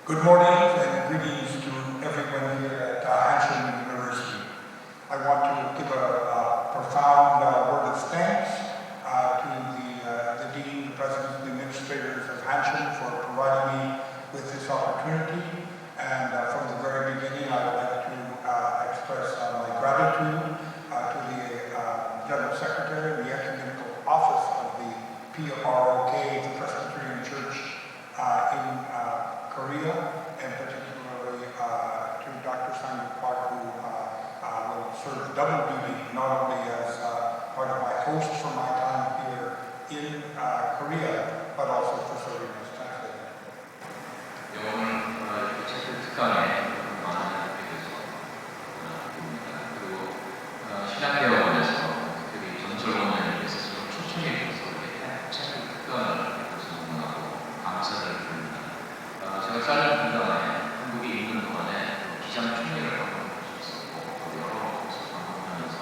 Good morning and greetings to everyone here at Hanson University. I want to give a profound word of thanks to the Dean, the President, the Administrators of Hanson for providing me with this opportunity. And from the very beginning, I would like to express my gratitude to the General Secretary, the Ecumenical Office of the PROK, the Presbyterian Church in Korea, and particularly to Dr. Simon Park, who will serve double duty, not only as part of my host for my time here in Korea, but also for serving as translator. 오늘 책 특강에 많은 하게 돼서 봅니다. 그리고 신학대학원에서 특히 전설원을 위해서 초청해 주셔서 이렇게 책 특강을 구성하고 강사를 드립니다. 제가 짧은 기간에 한국에 있는 동안에 기장 총리를 방문하셨었고 여러 곳을 방문하면서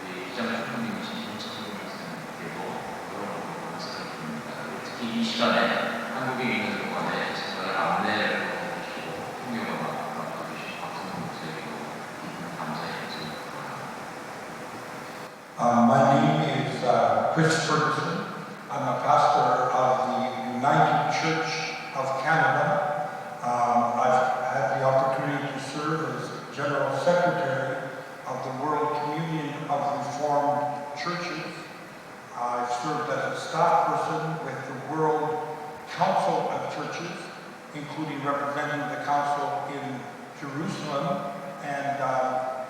우리 기장 총리이신 김창근 선생님께도 여러 강사를 드립니다. 특히 이 시간에 한국에 있는 동안에 제가 안내를 해주시고 통역을 맡아주신 박성훈 목사님께도 감사의 말씀을 My name is Ferguson. I'm a pastor of the United Church of Canada. I've had the opportunity to serve as General Secretary of the World Communion of Reformed Churches. I've served as a staff person with the World Council of Churches, including representing the Council in Jerusalem and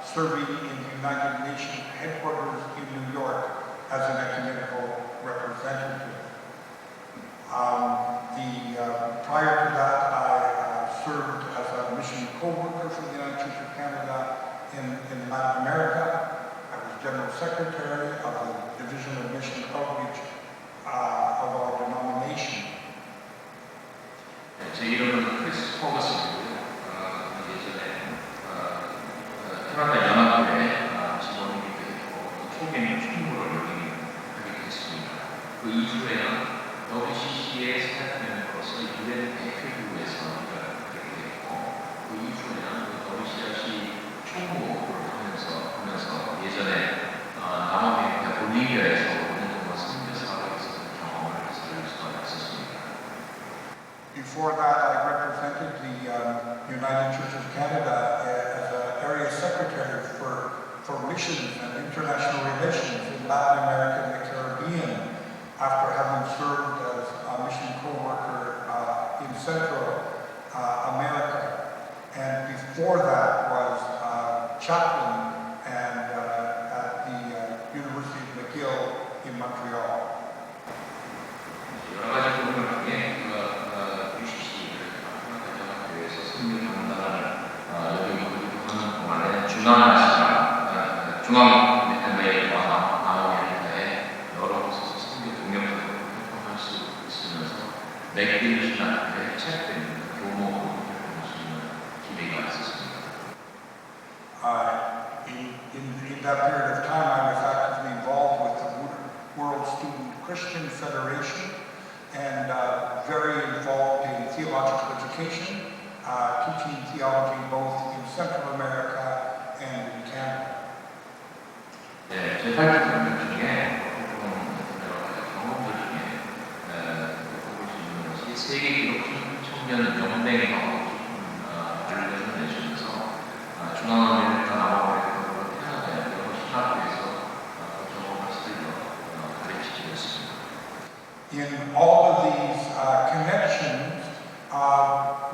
serving in the United Nations headquarters in New York as an ecumenical representative. Prior to that, I served as a mission co-worker for the United Church of Canada in Latin America. I was General Secretary of the Division of Mission Outreach of our denomination. 제 이름은 크리스토퍼고요. 예전에 캐나다 연합교회 직원이기도 했고 초기에는 총무를 하게 됐습니다. 그 이후에는 WCC의 스태프멤버로서 UN 대표부에서 일을 하게 됐고 그 이후에는 WCRC 총무를 하면서 예전에 남아메리카 볼리비아에서 5년 동안 선교사로 있었던 경험을 살 수가 있었습니다. Before that, I represented the United Church of Canada as an area secretary for missions and international relations in Latin America and the Caribbean, after having served as a mission co-worker in Central America. And before that was chaplain and at the University of McGill in Montreal. 여러 가지 부분을 통해 UCC 가정학교에서 선교 경단을 여기고 하는 동안에 중앙아메리카와 남아메리카의 여러 곳에서 선교 동역자로 활동할 수 있으면서 맥길 신학교의 채택된 교목으로 활동할 수 있는 기회가 있었습니다. In that period of time, I was actively involved with the World Student Christian Federation and very involved in theological education, teaching theology both in Central America and in Canada. 네, 제 활동 중에 여러 가지 경험들 중에 볼 수 있는 것이 세계 기록 청년 연맹하고 관련을 내주면서 중앙아메리카, 남아메리카, 캐나다의 여러 신학교에서 경험을 쓰려 가르치게 됐습니다. In all of these connections,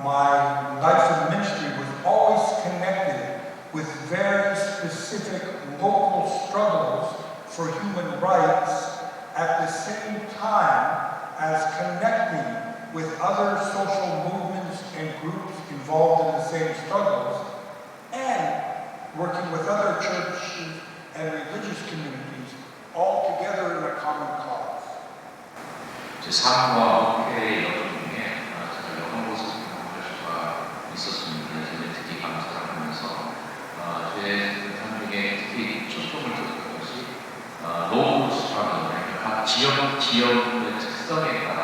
my life of ministry was always connected with very specific local struggles for human rights at the same time as connecting with other social movements and groups involved in the same struggles and working with other churches and religious communities all together in a common cause. 제 삶과 목회의 여정 중에 제가 여러 곳을 경험할 수가 있었습니다. 저는 특히 감사를 하면서 제 삶 중에 특히 초점을 뒀던 것이 로컬 스트러글, 각 지역의 특성에 따라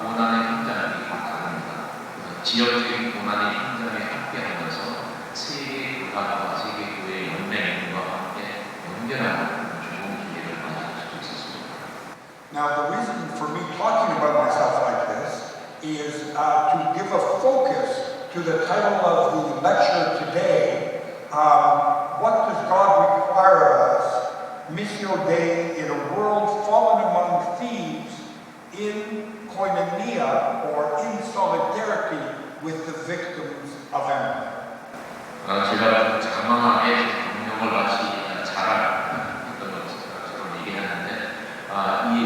원하는 현장이 다 다릅니다. 그래서 지역적인 고난의 현장에 함께하면서 세계 교단과 세계 교회 연맹과 함께 연결하는 좋은 기회를 가질 수 있었습니다. Now, the reason for me talking about myself like this is to give a focus to the title of the lecture today. What does God require of us? Missio Dei in a world fallen among thieves, in koinonia or in solidarity with the victims of empire. 제가 장황하게 경력을 마치 자랑했던 것처럼 얘기하는데 이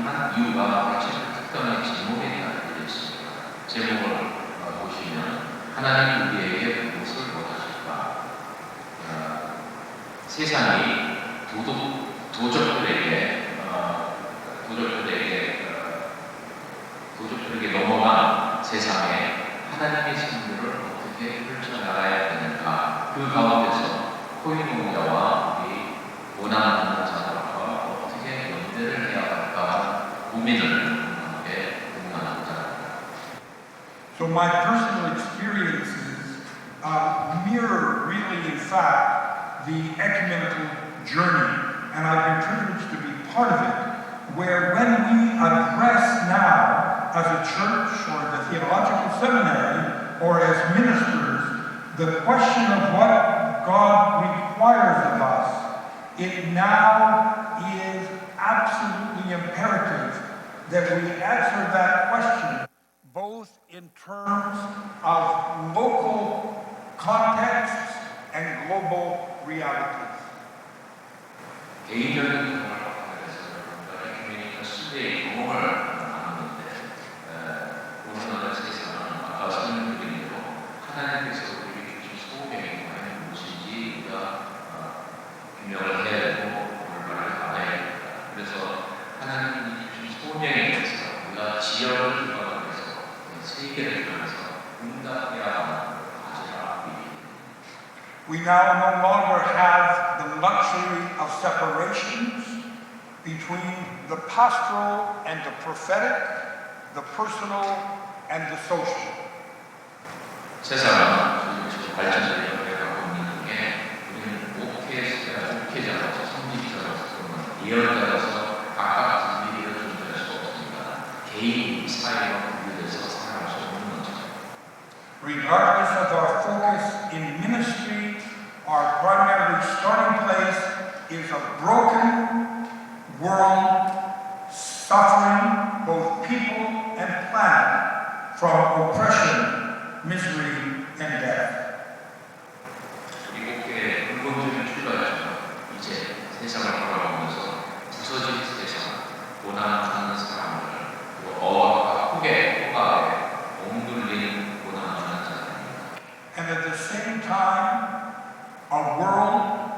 한 이유가 마치 특강의 제목에 대한 얘기였습니다. 제목을 보시면 하나님 우리에게 무엇을 원하실까? 세상이 도적들에게 넘어간 세상에 하나님의 생물을 어떻게 펼쳐나가야 되는가? 그 가운데서 코이노니아와 우리 고난받는 자들과 어떻게 연대를 해야 할까 고민을 함께 공유하고자 합니다. So my personal experiences mirror really, in fact, the ecumenical journey, and I've been privileged to be part of it, where when we address now as a church or the theological seminary or as ministers the question of what God requires of us, it now is absolutely imperative that we answer that question both in terms of local contexts and global realities. 개인적인 경험을 바탕에서 에큐메니컬 시대의 경험을 나누는데 오늘날 세상은 아까 설명드린 대로 하나님께서 우리에게 주신 소명이 과연 무엇인지 우리가 규명을 해야 되고 올바르게 알아야 됩니다. 그래서 하나님이 주신 소명에 대해서 우리가 지역을 기반해서 세계를 기반해서 응답해야 하는 We now no longer have the luxury of separations between the pastoral and the prophetic, the personal and the social. 세상은 발전적인 역할을 갖고 있는 게 우리는 목회자로서 성직자로서 예언자로서 각각 분리되어 존재할 수 없습니다. 개인 사회와 분리돼서 살아갈 수 없는 거죠. Regardless of our focus in ministry, our primary starting place is a broken world suffering both people and planet from oppression, misery, and death. 이 목회의 근본적인 출발점은 이제 세상을 바라보면서 부서진 세상, 고난하는 사람들, 그리고 억압과 호가에 억눌린 고난하는 자들입니다. And at the same time, a world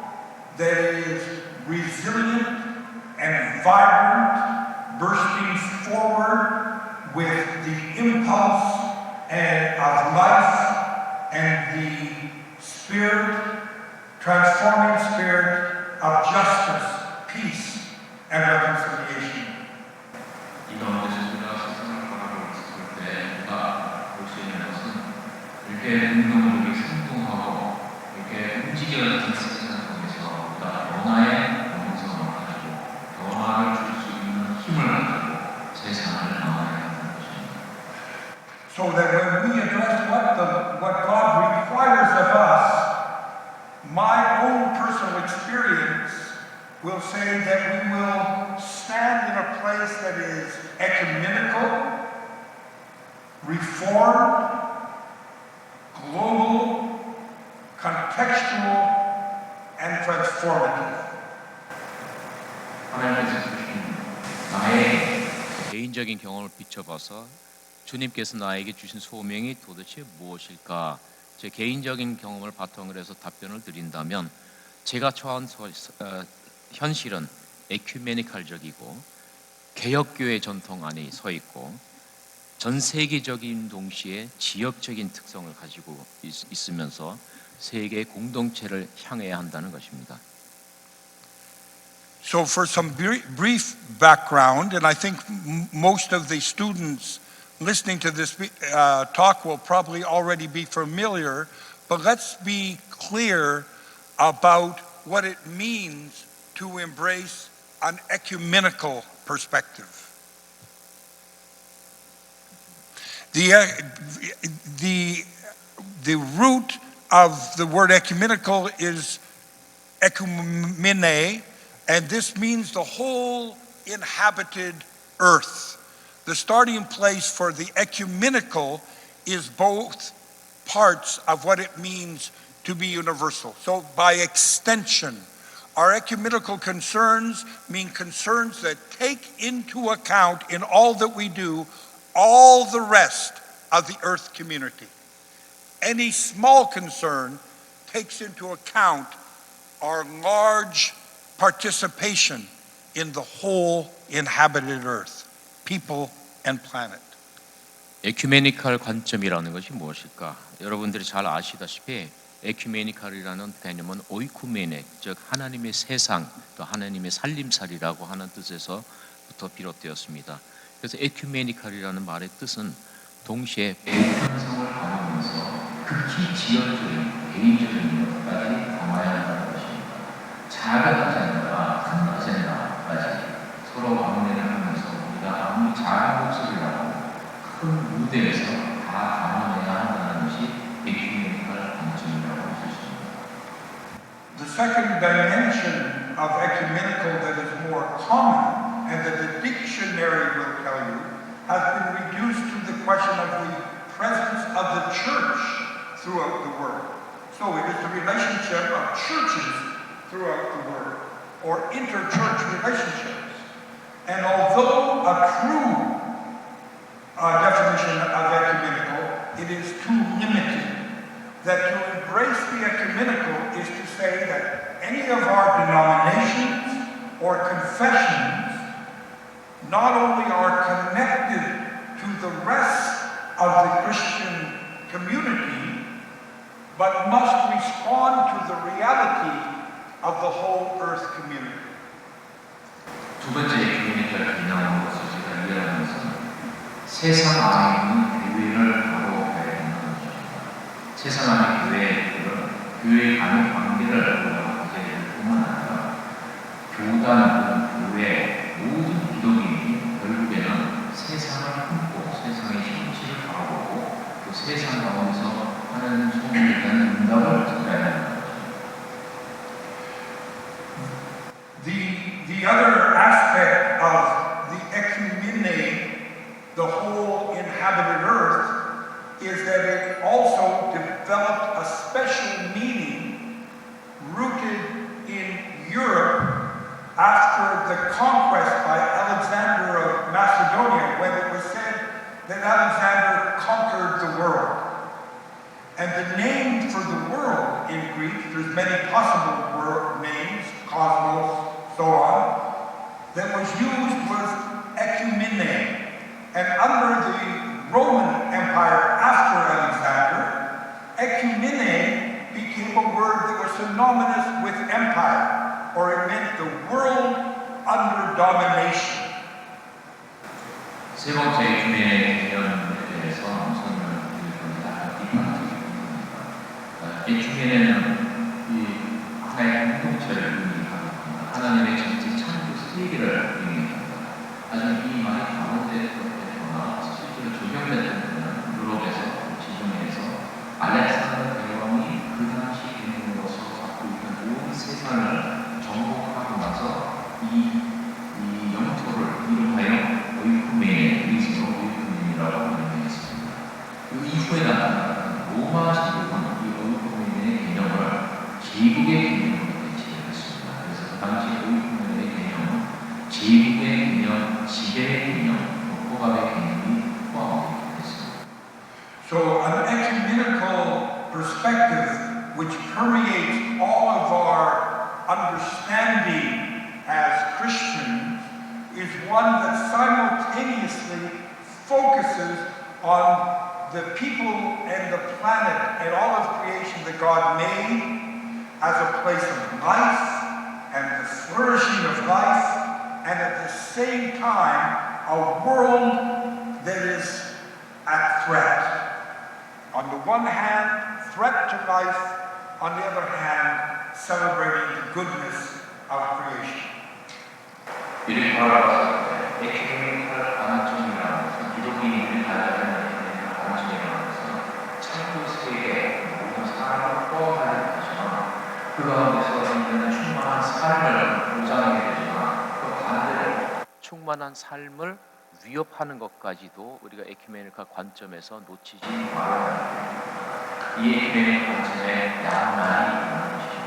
that is resilient and vibrant, bursting forward with the impulse of life and the transforming spirit of justice, peace, and reconciliation. 이 가운데서 우리가 세상을 바라보고 있을 때 우리가 볼 수 있는 것은 이렇게 운동력이 생동하고 이렇게 움직이는 세상을 통해서 우리가 변화의 영성을 가지고 변화를 줄 수 있는 힘을 가지고 세상을 나아야 하는 것입니다. So that when we address what God requires of us, my own personal experience will say that we will stand in a place that is ecumenical, reformed, global, contextual, and transformative. 하나님께서 주신 나의 개인적인 경험을 비춰봐서 주님께서 나에게 주신 소명이 도대체 무엇일까? 제 개인적인 경험을 바탕으로 해서 답변을 드린다면 제가 처한 현실은 에큐메니칼적이고 개혁교회 전통 안에 서 있고 전 세계적인 동시에 지역적인 특성을 가지고 있으면서 세계 공동체를 향해야 한다는 것입니다. So for some brief background, and I think most of the students listening to this talk will probably already be familiar, but let's be clear about what it means to embrace an ecumenical perspective. The root of the word ecumenical is ekumene, and this means the whole inhabited earth. The starting place for the ecumenical is both parts of what it means to be universal. So by extension, our ecumenical concerns mean concerns that take into account in all that we do all the rest of the earth community. Any small concern takes into account our large participation in the whole inhabited earth, people and planet. 에큐메니컬 관점이라는 것이 무엇일까? 여러분들이 잘 아시다시피 에큐메니컬이라는 개념은 오이쿠메네, 즉 하나님의 세상, 또 하나님의 살림살이라고 하는 뜻에서부터 비롯되었습니다. 그래서 에큐메니컬이라는 말의 뜻은 동시에 보편성을 담으면서 극히 지역적인, 개인적인 것까지 담아야 한다는 것입니다. 작은 아젠다와 큰 아젠다까지 서로 왕래를 하면서 우리가 아무리 작은 목소리라고 큰 무대에서 다 담아내야 한다는 것이 에큐메니컬 관점이라고 할 수 있습니다. The second dimension of ecumenical that is more common and that the dictionary will tell you has been reduced to the question of the presence of the church throughout the world. So it is the relationship of churches throughout the world, or inter-church relationships. And although a true definition of ecumenical, it is too limited. That to embrace the ecumenical is to say that any of our denominations or confessions not only are connected to the rest of the Christian community, but must respond to the reality of the whole earth community. 두 번째 에큐메니컬 개념으로서 제가 이해하는 것은 세상 안에 있는 교회를 바로 봐야 된다는 것입니다. 세상 안의 교회들은 교회 간의 관계를 가져야 될 뿐만 아니라 교단, 교회, 모든 기독인이 결국에는 세상을 품고 세상의 현실을 바라보고 그 세상 가운데서 하는 소문에 대한 응답을 찾아야 한다는 것입니다. The other aspect of the ecumene, the whole inhabited earth, is that it also developed a special meaning rooted in Europe after the conquest by Alexander of Macedonia, when it was said that Alexander conquered the world. And the name for the world in Greek, there's many possible world names, cosmos, so on, that was used was ekumene. And under the Roman Empire after Alexander, ekumene became a word that was synonymous with empire, or it meant the world under domination. 세 번째 에큐메네 개념에 대해서 설명을 드릴 겁니다. 비판적입니다. 에큐메네는 이 하나의 공동체를 의미합니다. 하나님의 전체 창조 세계를 의미합니다. 하지만 이 말이 잘못되거나 실제로 적용됐던 때는 유럽에서 지중해에서 알렉산더 대왕이 그 당시 개념으로서 갖고 있던 온 세상을 정복하고 나서 이 영토를 이름하여 오이쿠메네, 그리스도 오이쿠메네라고 명명했습니다. 그 이후에 나타난 로마 제국은 이 오이쿠메네 개념을 제국의 개념으로 대체했습니다. 그래서 그 당시 오이쿠메네 개념은 제국의 개념, 지배의 개념, 포갑의 개념이 포함되어 있습니다. So an ecumenical perspective which permeates all of our understanding as Christians is one that simultaneously focuses on the people and the planet and all of creation that God made as a place of life and the flourishing of life, and at the same time a world that is at threat. On the one hand, threat to life, on the other hand, celebrating the goodness of creation. 이렇게 바라봤을 때 에큐메니컬 관점이라는 것은 기독교인들이 가져야 하는 관점이라는 것은 창조 세계의 모든 사람을 포함하는 것이지만 그 가운데서 인간은 충만한 삶을 보장하게 되지만 그 반대로 충만한 삶을 위협하는 것까지도 우리가 에큐메니컬 관점에서 놓치지 말아야 합니다. 이 에큐메니컬 관점의 양날이 있는 것이죠.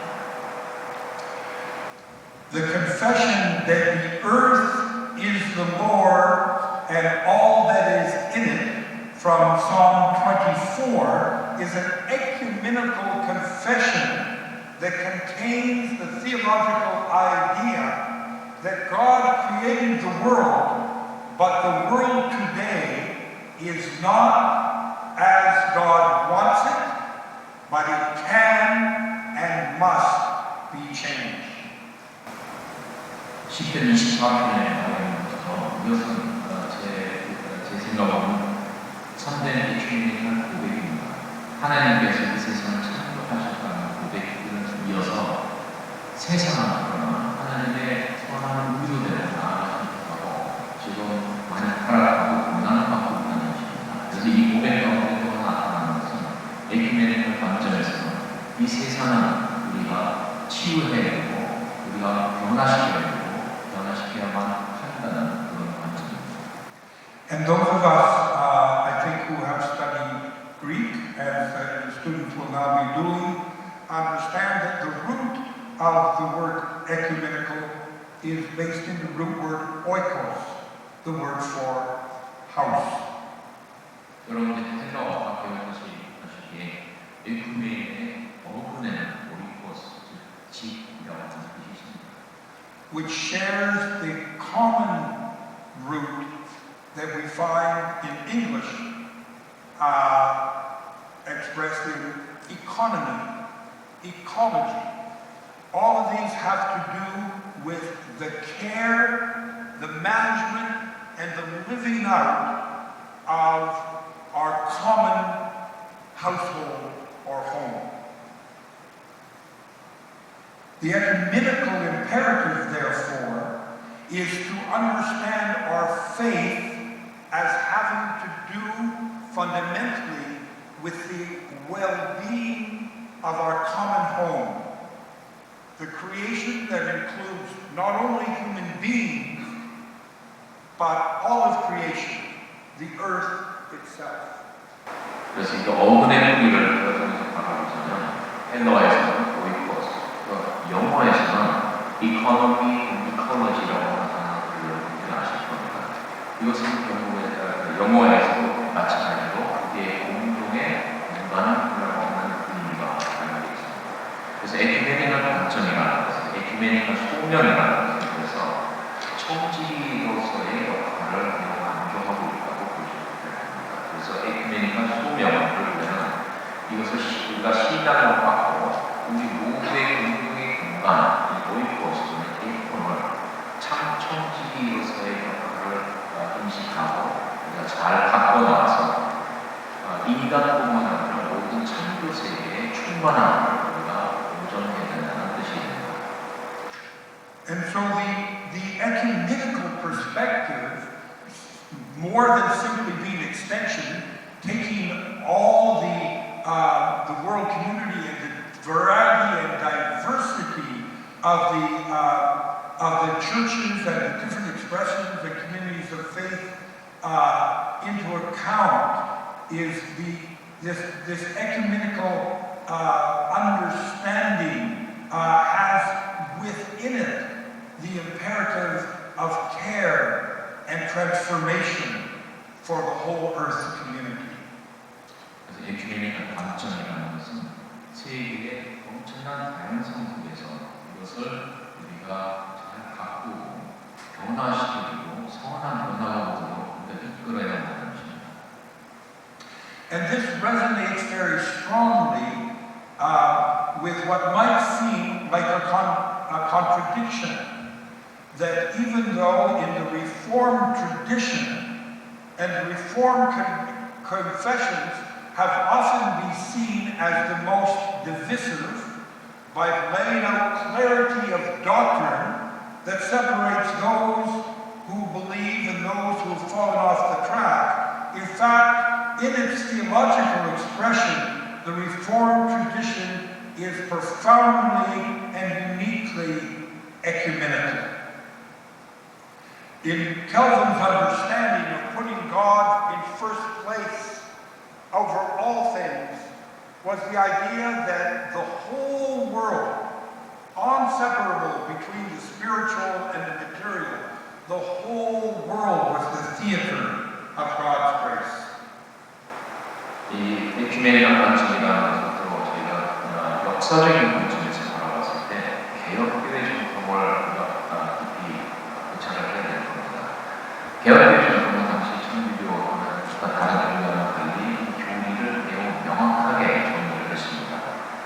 The confession that the earth is the Lord and all that is in it from Psalm 24 is an ecumenical confession that contains the theological idea that God created the world, but the world today is not as God wants it, but it can and must be changed. 10편 24편에 나오면서 이것은 제 생각으로는 참된 에큐메니컬 고백입니다. 하나님께서 이 세상을 창조하셨다는 고백을 이어서 세상은 그러나 하나님의 선한 의도대로 나아가고 지금 많이 타락하고 고난을 받고 있다는 것입니다. 그래서 이 고백 가운데 또 나타나는 것은 에큐메니컬 관점에서는 이 세상은 우리가 치유해야 되고 우리가 변화시켜야 되고 And those of us, I think, who have studied Greek, as the students will now be doing, understand that the root of the word ecumenical is based in the root word oikos, the word for house. 여러분들 헬라어가 배우시기에 에큐메니의 어근에는 오이코스, 즉 집이라고 하는 뜻이 있습니다. Which shares the common root that we find in English expressed in economy, ecology. All of these have to do with the care, the management, and the living out of our common household or home. The ecumenical imperative, therefore, is to understand our faith as having to do fundamentally with the well-being of our common home. The creation that includes not only human beings, but all of creation, the earth itself. 그래서 이 어근의 의미를 통해서 바라보자면 헬라어에서는 영어에서는 이코노미, 이코로지라고 하는 단어를 아실 겁니다. 이것은 결국에 영어에서도 마찬가지로 그게 공동의 공간이라고 하는 의미가 담겨 있습니다. 그래서 에큐메니컬 관점이라는 것은 에큐메니컬 소명이라는 것을 그래서 청지기로서의 역할을 매우 강조하고 있다고 보시면 됩니다. 그래서 에큐메니컬 소명을 보려면 이것을 우리가 신앙으로 받고 우리 모두의 이 오이코스는 에이콘을 청지기로서의 역할을 인식하고 우리가 잘 갖고 나와서 인간뿐만 아니라 모든 창조 세계에 충만함을 우리가 보존해야 된다는 뜻입니다. And so the ecumenical perspective, more than simply being extension, taking all the world community and the variety and diversity of the churches and the different expressions and communities of faith into account is this ecumenical understanding has within it the imperative of care and transformation for the whole earth community. 그래서 에큐메니컬 관점이라는 것은 세계의 엄청난 다양성 속에서 이것을 우리가 잘 가꾸고 변화시키고 선한 변화가 오도록 우리가 이끌어야 한다는 것입니다. And this resonates very strongly with what might seem like a contradiction, that even though in the Reformed tradition, and the Reformed confessions have often been seen as the most divisive by laying out clarity of doctrine that separates those who believe and those who have fallen off the track. In fact, in its theological expression, the Reformed tradition is profoundly and uniquely ecumenical. In Calvin's understanding of putting God in first place over all things was the idea that the whole world, inseparable between the spiritual and the material, the whole world was the theater of God's grace. 이 에큐메니컬 관점이라는 것으로 저희가 역사적인 관점에서 바라봤을 때 개혁교회 전통을 우리가 깊이 고찰을 해야 될 겁니다. 개혁교회 전통은 당시 천주교나 다른 교회와는 달리 교리를 매우 명확하게 정리를 했습니다.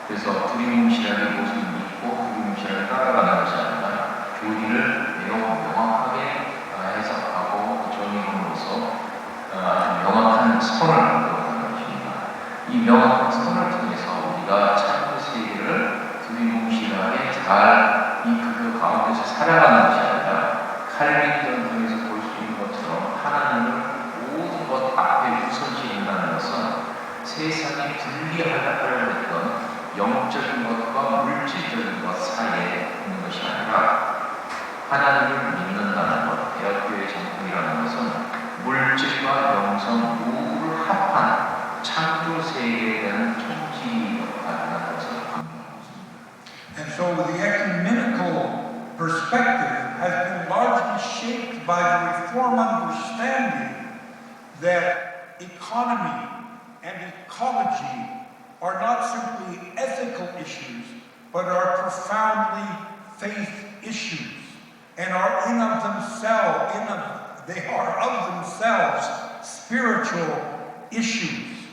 그래서 두리뭉실하게 무엇을 믿고 두리뭉실하게 따라가는 것이 아니라 교리를 매우 명확하게 해석하고 정의함으로써 아주 명확한 선을 만들어가는 것입니다. 이 명확한 선을 통해서 우리가 창조 세계를 두리뭉실하게 잘 그 가운데서 살아가는 것이 아니라 칼빈 전통에서 볼 수 있는 것처럼 하나님을 모든 것 앞에 우선시한다는 것은 세상이 분리하려고 했던 영적인 것과 물질적인 것 사이에 있는 것이 아니라 하나님을 믿는다는 것, 개혁교회의 전통이라는 것은 물질과 영성 모두를 합한 창조 세계에 대한 총지 역할이라는 것을 강조하고 있습니다. And so the ecumenical perspective has been largely shaped by the Reform understanding that economy and ecology are not simply ethical issues, but are profoundly faith issues, and are they are of themselves spiritual issues.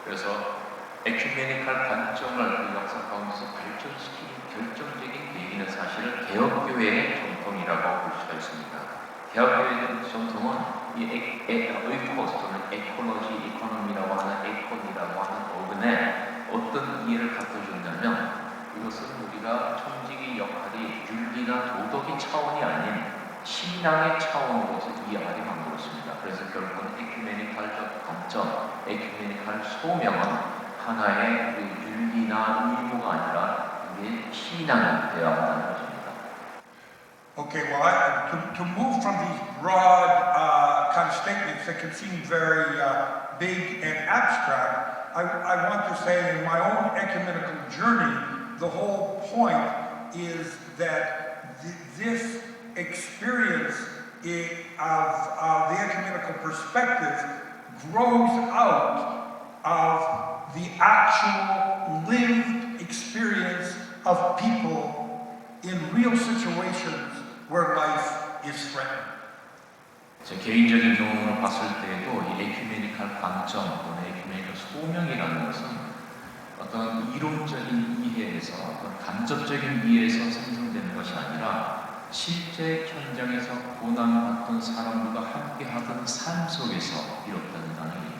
그래서 에큐메니컬 관점을 그 역사 가운데서 발전시킨 결정적인 계기는 사실은 개혁교회의 전통이라고 볼 수가 있습니다. 개혁교회의 전통은 이 에이코스 또는 에콜로지, 이코노미라고 하는 에콘이라고 하는 어근에 어떤 이해를 갖다 줬냐면 이것은 우리가 청지기 역할이 윤리나 도덕의 차원이 아닌 신앙의 차원으로서 이해하게 만들었습니다. 그래서 결국은 에큐메니컬 관점, 에큐메니컬 소명은 하나의 윤리나 의무가 아니라 우리의 신앙이 되어야 한다는 것입니다. Okay, well, to move from these broad kind of statements that can seem very big and abstract, I want to say in my own ecumenical journey, the whole point is that this experience of the ecumenical perspective grows out of the actual lived experience of people in real situations where life is threatened. 제 개인적인 경험을 봤을 때에도 이 에큐메니컬 관점 또는 에큐메니컬 소명이라는 것은 어떤 이론적인 이해에서 어떤 간접적인 이해에서 생성되는 것이 아니라 실제 현장에서 고난받던 사람들과 함께하던 삶 속에서 비롯된다는 얘기입니다.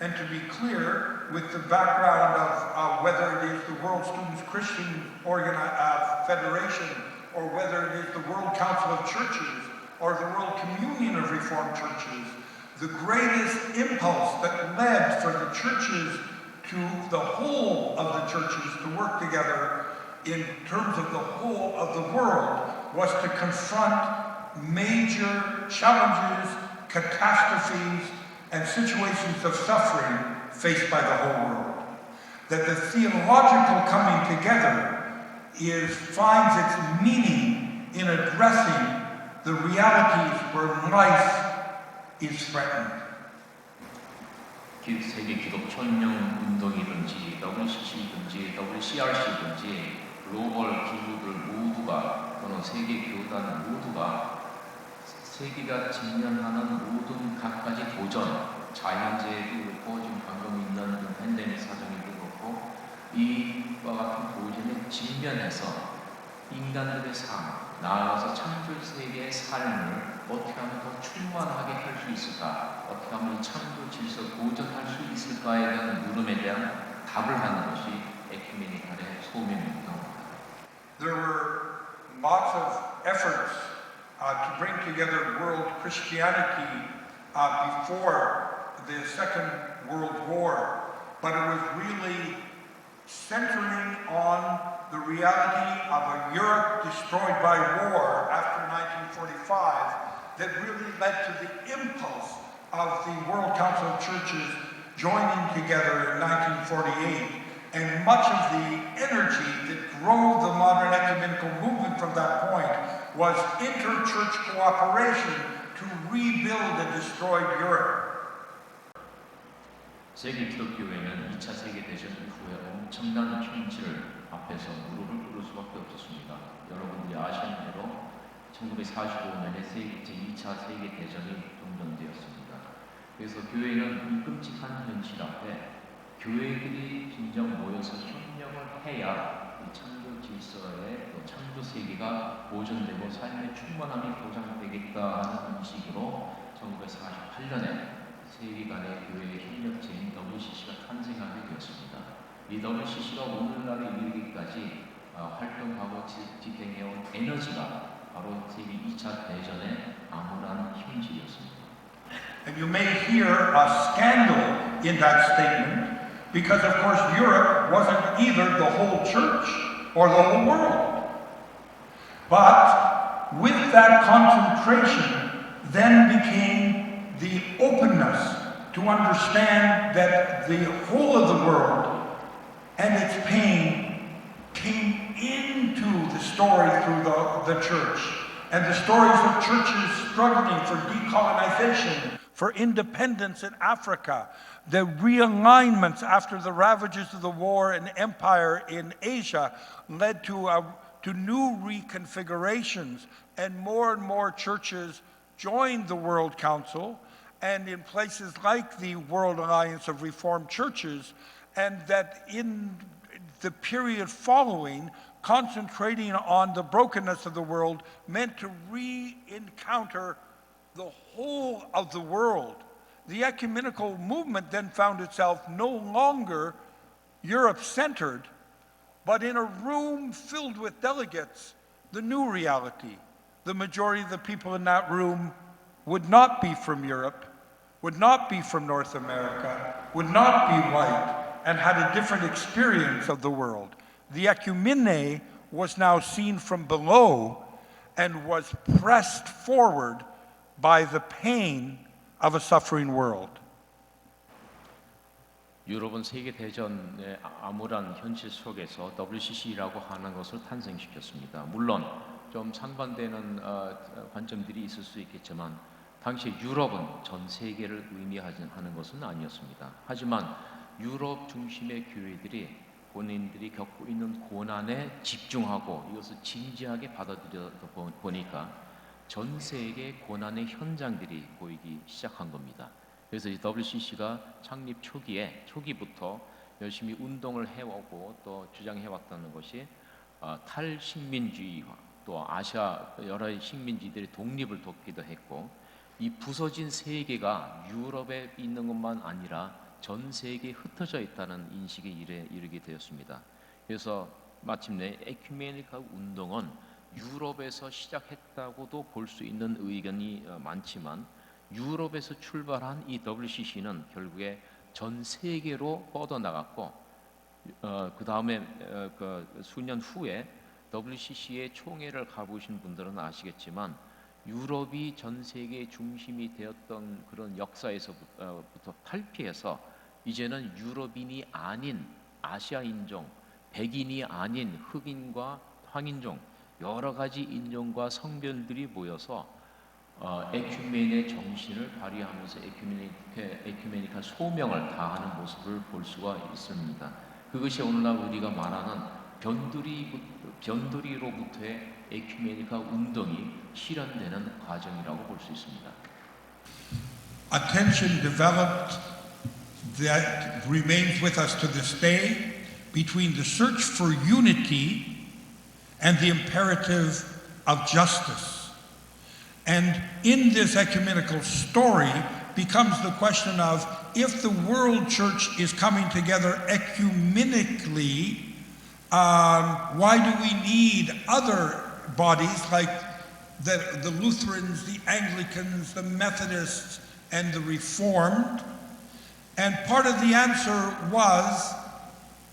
And to be clear, with the background of whether it is the World Students Christian Federation or whether it is the World Council of Churches or the World Communion of Reformed Churches, the greatest impulse that led for the churches to the whole of the churches to work together in terms of the whole of the world was to confront major challenges, catastrophes, and situations of suffering faced by the whole world. That the theological coming together finds its meaning in addressing the realities where life is threatened. 세계 기독천령 운동이든지 WCC든지 WCRC든지 글로벌 기구들 모두가 또는 세계 교단 모두가 세계가 직면하는 모든 각가지 도전, 자연재해도 그렇고 지금 방금 있는 팬데믹 사정도 그렇고 이와 같은 도전에 직면해서 인간들의 나아가서 창조 세계의 삶을 어떻게 하면 더 충만하게 할 수 있을까? 어떻게 하면 이 창조 질서 보존할 수 있을까에 대한 물음에 대한 답을 하는 것이 에큐메니칼의 소명입니다. There were lots of efforts to bring together world Christianity before the Second World War, but it was really centering on the reality of a Europe destroyed by war after 1945 that really led to the impulse of the World Council of Churches joining together in 1948. And much of the energy that drove the modern ecumenical movement from that point was inter-church cooperation to rebuild a destroyed Europe. 세계 기독교회는 2차 세계대전 이후에 엄청난 현실을 앞에서 무릎을 꿇을 수밖에 없었습니다. 여러분들이 아시는 대로 1945년에 제2차 세계대전이 종전되었습니다. 그래서 교회는 이 끔찍한 현실 앞에 교회들이 진정 모여서 협력을 해야 이 창조 질서의 창조 세계가 보존되고 삶의 충만함이 보장되겠다 하는 인식으로 1948년에 세계 간의 교회의 협력체인 WCC가 탄생하게 되었습니다. 이 WCC가 오늘날에 이르기까지 활동하고 집행해온 에너지가 바로 세계 2차 대전의 암울한 현실이었습니다. And you may hear a scandal in that statement because, of course, Europe wasn't either the whole church or the whole world. But with that concentration then became the openness to understand that the whole of the world and its pain came into the story through the church. And the stories of churches struggling for decolonization, for independence in Africa, the realignments after the ravages of the war and empire in Asia led to new reconfigurations, and more churches joined the World Council, and in places like the World Alliance of Reformed Churches, and that in the period following, concentrating on the brokenness of the world meant to re-encounter the whole of the world. The ecumenical movement then found itself no longer Europe-centered, but in a room filled with delegates, the new reality. The majority of the people in that room would not be from Europe, would not be from North America, would not be white, and had a different experience of the world. The ecumene was now seen from below and was pressed forward by the pain of a suffering world. 유럽은 세계 대전의 암울한 현실 속에서 WCC라고 하는 것을 탄생시켰습니다. 물론 좀 상반되는 관점들이 있을 수 있겠지만 당시 유럽은 전 세계를 의미하는 것은 아니었습니다. 하지만 유럽 중심의 교회들이 본인들이 겪고 있는 고난에 집중하고 이것을 진지하게 받아들여다 보니까 전 세계 고난의 현장들이 보이기 시작한 겁니다. 그래서 이 WCC가 창립 초기부터 열심히 운동을 해오고 또 주장해왔다는 것이 탈식민주의와 또 아시아 여러 식민지들의 독립을 돕기도 했고, 이 부서진 세계가 유럽에 있는 것만 아니라 전 세계에 흩어져 있다는 인식에 이르게 되었습니다. 그래서 마침내 에큐메니칼 운동은 유럽에서 시작했다고도 볼 수 있는 의견이 많지만, 유럽에서 출발한 이 WCC는 결국에 전 세계로 뻗어나갔고, 그 다음에 수년 후에 WCC의 총회를 가보신 분들은 아시겠지만 유럽이 전 세계의 중심이 되었던 그런 역사에서부터 탈피해서 이제는 유럽인이 아닌 아시아 인종, 백인이 아닌 흑인과 황인종, 여러 가지 인종과 성별들이 모여서 에큐멘의 정신을 발휘하면서 에큐메니칼 소명을 다하는 모습을 볼 수가 있습니다. 그것이 오늘날 우리가 말하는 변두리로부터의 에큐메니칼 운동이 실현되는 과정이라고 볼 수 있습니다. A tension developed that remains with us to this day between the search for unity and the imperative of justice. And in this ecumenical story, becomes the question of, if the world church is coming together ecumenically, why do we need other bodies like the Lutherans, the Anglicans, the Methodists, and the Reformed? And part of the answer was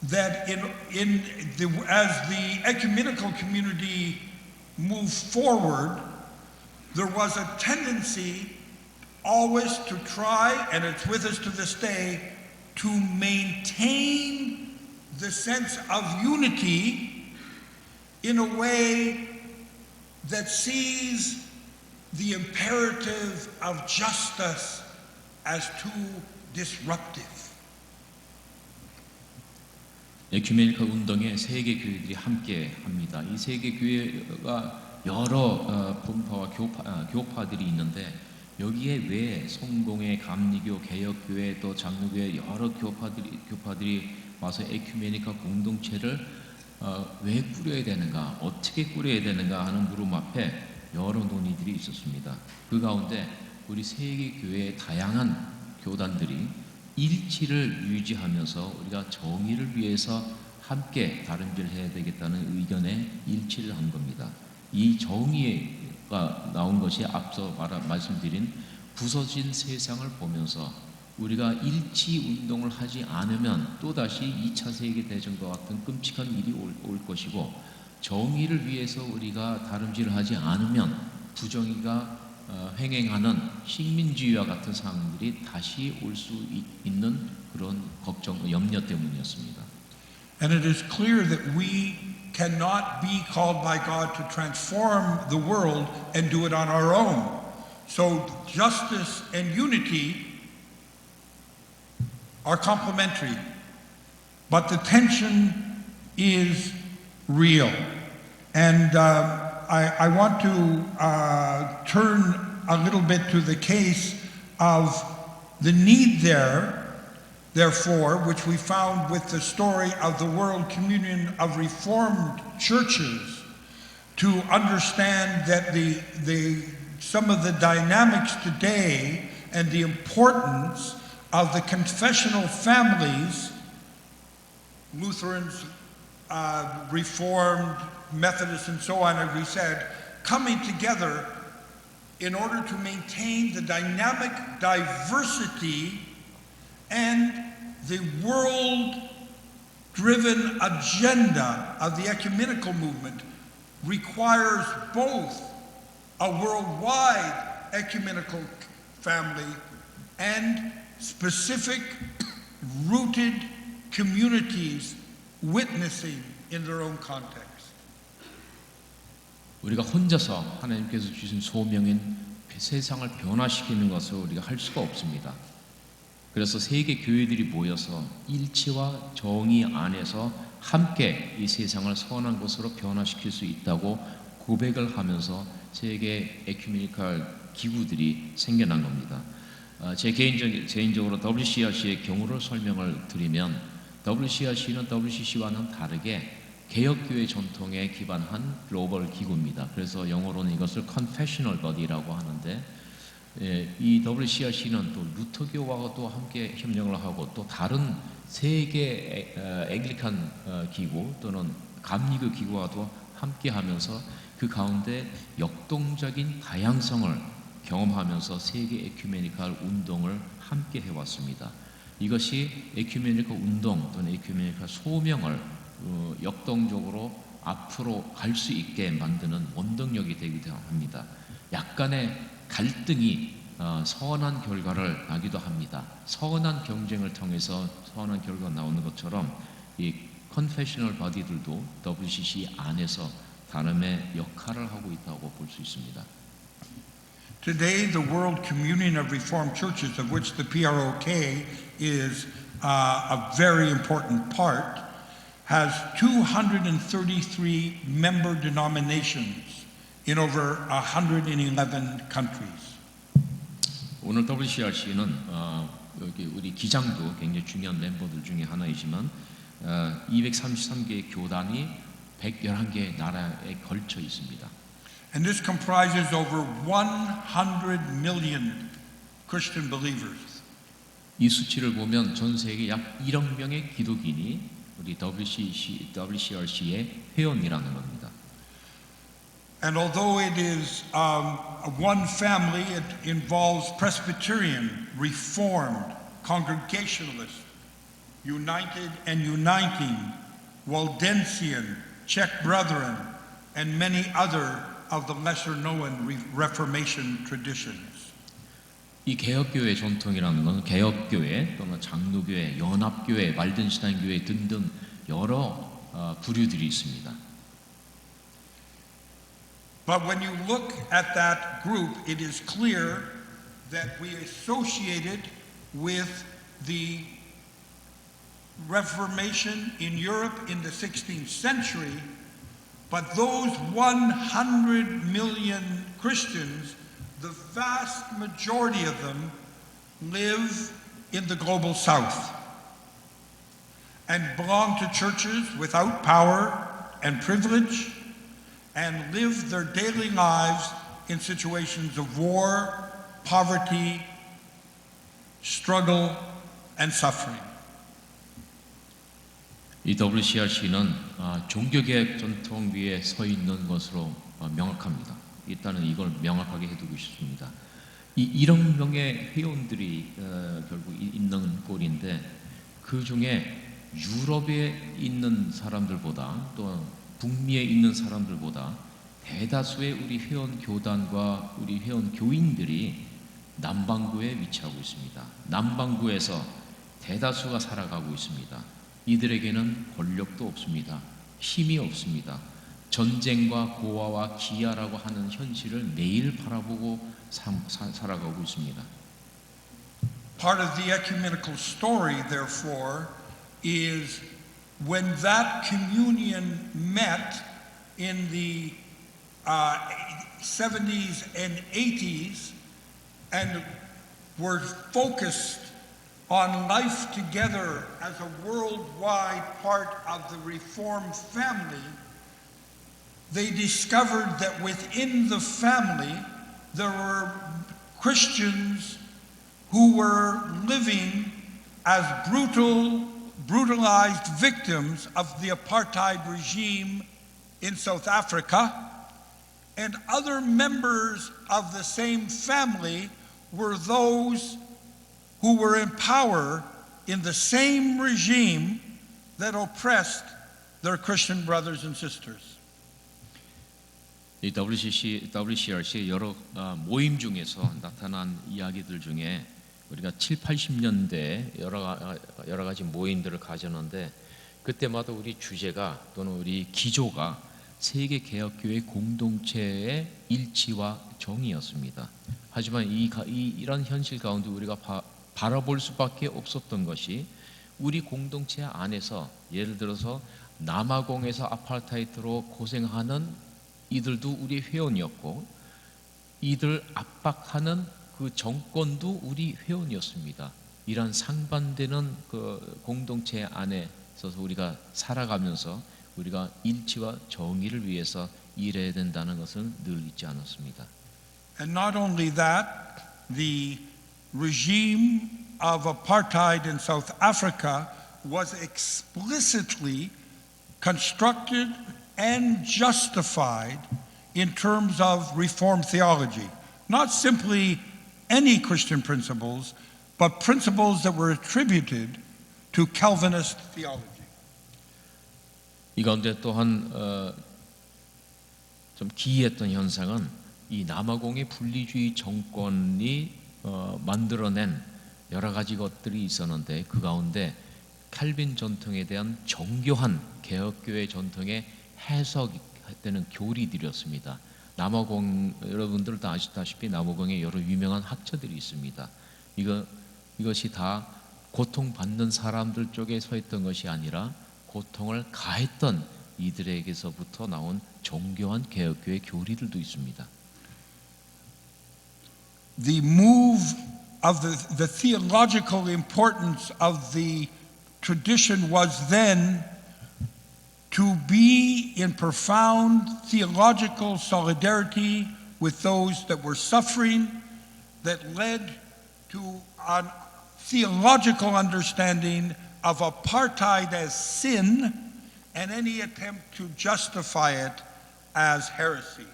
that as the ecumenical community moved forward, there was a tendency always to try, and it's with us to this day, to maintain the sense of unity in a way that sees the imperative of justice as too disruptive. 에큐메니컬 운동에 세계 교회들이 함께 합니다. 이 세계 교회가 여러 분파와 교파들이 있는데 여기에 왜 성공회, 감리교, 개혁교회, 또 장로교회 여러 교파들이 와서 에큐메니컬 공동체를 왜 꾸려야 되는가, 어떻게 꾸려야 되는가 하는 물음 앞에 여러 논의들이 있었습니다. 그 가운데 우리 세계 교회의 다양한 교단들이 일치를 유지하면서 우리가 정의를 위해서 함께 다름질을 해야 되겠다는 의견에 일치를 한 겁니다. 이 정의가 나온 것이 앞서 말씀드린 부서진 세상을 보면서 우리가 일치 운동을 하지 않으면 또다시 2차 세계대전과 같은 끔찍한 일이 올 것이고, 정의를 위해서 우리가 다름질을 하지 않으면 부정의가 횡행하는 식민지위와 같은 상황들이 다시 올 수 있는 그런 염려 때문이었습니다. And it is clear that we cannot be called by God to transform the world and do it on our own. So justice and unity are complementary, but the tension is real. And I want to turn a little bit to the case of the need therefore, which we found with the story of the World Communion of Reformed Churches, to understand that some of the dynamics today and the importance of the confessional families, Lutherans, Reformed, Methodists, and so on, as we said, coming together in order to maintain the dynamic diversity and the world-driven agenda of the ecumenical movement requires both a worldwide ecumenical family and specific rooted communities witnessing in their own context. 우리가 혼자서 하나님께서 주신 소명인 세상을 변화시키는 것을 우리가 할 수가 없습니다. 그래서 세계 교회들이 모여서 일치와 정의 안에서 함께 이 세상을 선한 것으로 변화시킬 수 있다고 고백을 하면서 세계 에큐메니컬 기구들이 생겨난 겁니다. 제 개인적으로 WCRC의 경우를 설명을 드리면, WCRC는 WCC와는 다르게 개혁교회 전통에 기반한 글로벌 기구입니다. 그래서 영어로는 이것을 Confessional Body라고 하는데, 이 WCRC는 또 루터교와도 함께 협력을 하고 또 다른 세계 앵글리칸 기구 또는 감리교 기구와도 함께하면서 그 가운데 역동적인 다양성을 경험하면서 세계 에큐메니컬 운동을 함께 해왔습니다. 이것이 에큐메니컬 운동 또는 에큐메니컬 소명을 역동적으로 앞으로 갈 수 있게 만드는 원동력이 되기도 합니다. 약간의 갈등이 선한 결과를 나기도 합니다. 선한 경쟁을 통해서 선한 결과가 나오는 것처럼 이 컨페셔널 바디들도 WCC 안에서 나름의 역할을 하고 있다고 볼 수 있습니다. Today, the World Communion of Reformed Churches, of which the PROK is a very important part, has 233 member denominations in over 111 countries. 오늘 WCRC는 여기 우리 기장도 굉장히 중요한 멤버들 중에 하나이지만 233개의 교단이 111개의 나라에 걸쳐 있습니다. And this comprises over 100 million Christian believers. 이 수치를 보면 전 세계 약 1억 명의 기독인이 우리 WCRC의 회원이라는 겁니다. And although it is one family, it involves Presbyterian, Reformed, Congregationalist, United and Uniting, Waldensian, Czech Brethren, and many other of the lesser-known Reformation traditions. 이 개혁교회 전통이라는 것은 개혁교회 또는 장로교회, 연합교회, 말든신앙교회 등등 여러 부류들이 있습니다. But when you look at that group, it is clear that we associate it with the Reformation in Europe in the 16th century, but those 100 million Christians, the vast majority of them live in the global south and belong to churches without power and privilege and live their daily lives in situations of war, poverty, struggle, and suffering. 이 WCRC는 종교개혁 전통 위에 서 있는 것으로 명확합니다. 일단은 이걸 명확하게 해두고 싶습니다. 이 1억 명의 회원들이 결국 있는 꼴인데 그 중에 유럽에 있는 사람들보다 또 북미에 있는 사람들보다 대다수의 우리 회원 교단과 우리 회원 교인들이 남반구에 위치하고 있습니다. 남반구에서 대다수가 살아가고 있습니다. 이들에게는 권력도 없습니다. 힘이 없습니다. 전쟁과 고아와 기아라고 하는 현실을 매일 바라보고 살아가고 있습니다. Part of the ecumenical story, therefore, is when that communion met in the 70s and 80s and were focused on life together as a worldwide part of the Reformed family, they discovered that within the family there were Christians who were living as brutalized victims of the apartheid regime in South Africa, and other members of the same family were those who were in power in the same regime that oppressed their Christian brothers and sisters. 이 WCRC의 여러 모임 중에서 나타난 이야기들 중에 우리가 7, 80년대 여러 가지 모임들을 가졌는데 그때마다 우리 주제가 또는 우리 기조가 세계개혁교회 공동체의 일치와 정의였습니다. 하지만 이런 현실 가운데 우리가 바라볼 수밖에 없었던 것이 우리 공동체 안에서 예를 들어서 남아공에서 아파르타이드로 고생하는 이들도 우리 회원이었고 이들 압박하는 그 정권도 우리 회원이었습니다. 이런 상반되는 그 공동체 안에 있어서 우리가 살아가면서 우리가 일치와 정의를 위해서 일해야 된다는 것을 늘 잊지 않았습니다. And not only that, the regime of apartheid in South Africa was explicitly constructed and justified in terms of Reformed theology. Not simply any Christian principles, but principles that were attributed to Calvinist theology. 이 가운데 또한 좀 기이했던 현상은 이 남아공의 분리주의 정권이 만들어낸 여러 가지 것들이 있었는데 그 가운데 칼빈 전통에 대한 정교한 개혁교회 전통의 해석되는 교리들이었습니다. 남아공 여러분들도 아시다시피 남아공에 여러 유명한 학자들이 있습니다. 이것이 다 고통받는 사람들 쪽에 서 있던 것이 아니라 고통을 가했던 이들에게서부터 나온 정교한 개혁교회 교리들도 있습니다. The move of the theological importance of the tradition was then to be in profound theological solidarity with those that were suffering, that led to a theological understanding of apartheid as sin and any attempt to justify it as heresy.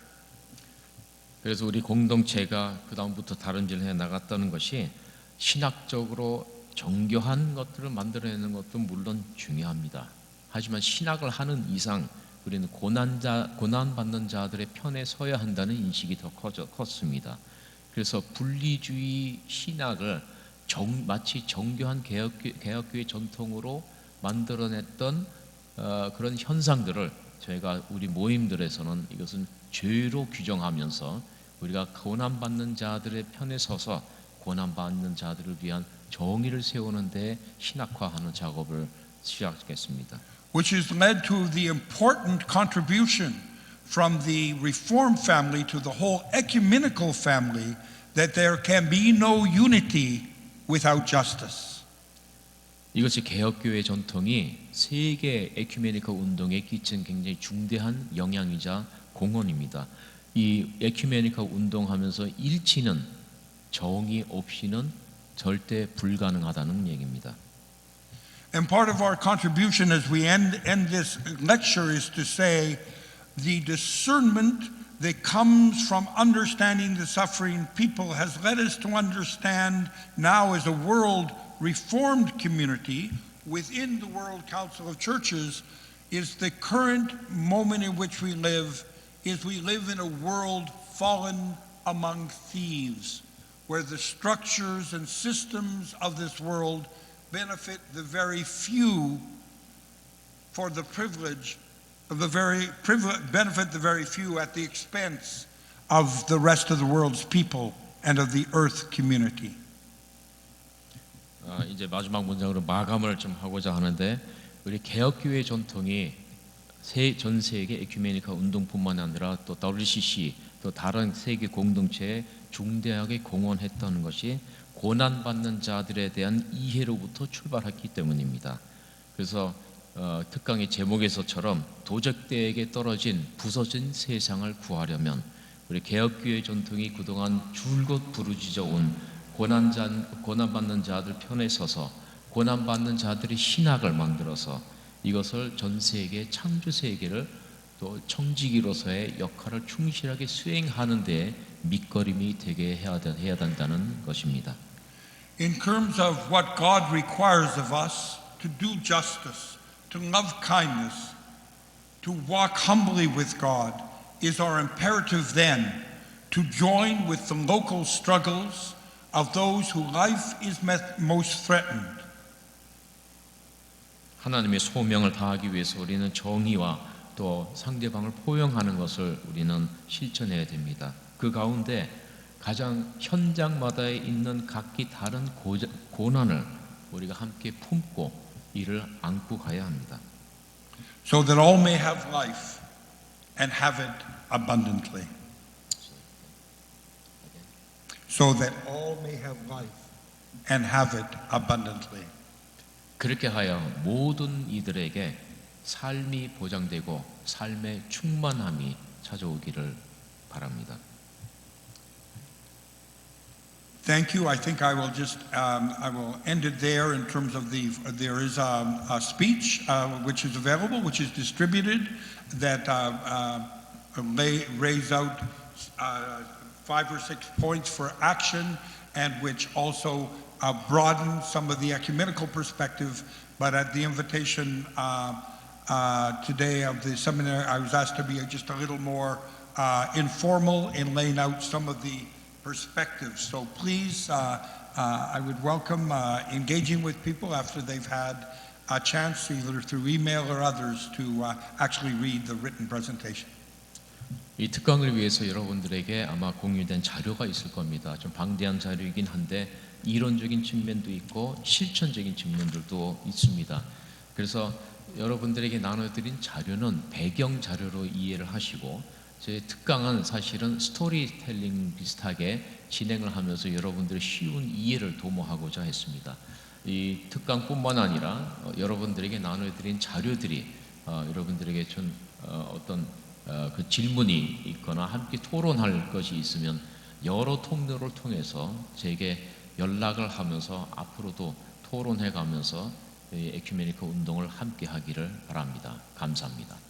그래서 우리 공동체가 그 다음부터 다른질을 해 나갔다는 것이 신학적으로 정교한 것들을 만들어내는 것도 물론 중요합니다. 하지만 신학을 하는 이상 우리는 고난받는 자들의 편에 서야 한다는 인식이 더 컸습니다. 그래서 분리주의 신학을 마치 정교한 개혁교회 전통으로 만들어냈던 그런 현상들을 저희가 우리 모임들에서는 이것은 죄로 규정하면서 우리가 고난받는 자들의 편에 서서 고난받는 자들을 위한 정의를 세우는 데 신학화하는 작업을 시작했습니다. Which has led to the important contribution from the Reformed family to the whole ecumenical family that there can be no unity without justice. 이것이 개혁교회 전통이 세계 에큐메니컬 운동에 끼친 굉장히 중대한 영향이자 공헌입니다. 이 에큐메니컬 운동하면서 일치는 정의 없이는 절대 불가능하다는 얘기입니다. And part of our contribution as we end this lecture is to say the discernment that comes from understanding the suffering people has led us to understand now as a world Reformed community within the World Council of Churches is the current moment in which we live in a world fallen among thieves, where the structures and systems of this world benefit the very few for the privilege of benefit the very few at the expense of the rest of the world's people and of the earth community. 이제 마지막 문장으로 마감을 좀 하고자 하는데 우리 개혁교회 전통이 전 세계 에큐메니컬 운동뿐만 아니라 또 WCC 또 다른 세계 공동체에 중대하게 공헌했다는 것이 고난받는 자들에 대한 이해로부터 출발했기 때문입니다. 그래서 특강의 제목에서처럼 도적대에게 떨어진 부서진 세상을 구하려면 우리 개혁교회 전통이 그동안 줄곧 부르짖어 온 고난받는 자들 편에 서서 고난받는 자들의 신학을 만들어서 이것을 전 세계 창조 세계를 또 청지기로서의 역할을 충실하게 수행하는 데 밑거름이 되게 해야 된다는 것입니다. In terms of what God requires of us to do justice, to love kindness, to walk humbly with God, is our imperative then to join with the local struggles of those whose life is most threatened. 하나님의 소명을 다하기 위해서 우리는 정의와 또 상대방을 포용하는 것을 우리는 실천해야 됩니다. 그 가운데 가장 현장마다 있는 각기 다른 고난을 우리가 함께 품고 이를 안고 가야 합니다. So that all may have life and have it abundantly. So that all may have life and have it abundantly. 그렇게 하여 모든 이들에게 삶이 보장되고 삶의 충만함이 찾아오기를 바랍니다. Thank you. I think I will just I will end it there in terms of there is a speech which is available, which is distributed that lays out 5 or 6 points for action and which also broaden some of the ecumenical perspective. But at the invitation today of the seminar, I was asked to be just a little more informal in laying out some of the perspectives. So please, I would welcome engaging with people after they've had a chance, either through email or others, to actually read the written presentation. 이 특강을 위해서 여러분들에게 아마 공유된 자료가 있을 겁니다. 좀 방대한 자료이긴 한데 이론적인 측면도 있고 실천적인 측면들도 있습니다. 그래서 여러분들에게 나눠드린 자료는 배경 자료로 이해를 하시고 제 특강은 사실은 스토리텔링 비슷하게 진행을 하면서 여러분들의 쉬운 이해를 도모하고자 했습니다. 이 특강뿐만 아니라 여러분들에게 나눠드린 자료들이 여러분들에게 좀 어떤 그 질문이 있거나 함께 토론할 것이 있으면 여러 통로를 통해서 제게 연락을 하면서 앞으로도 토론해 가면서 에큐메니컬 운동을 함께 하기를 바랍니다. 감사합니다.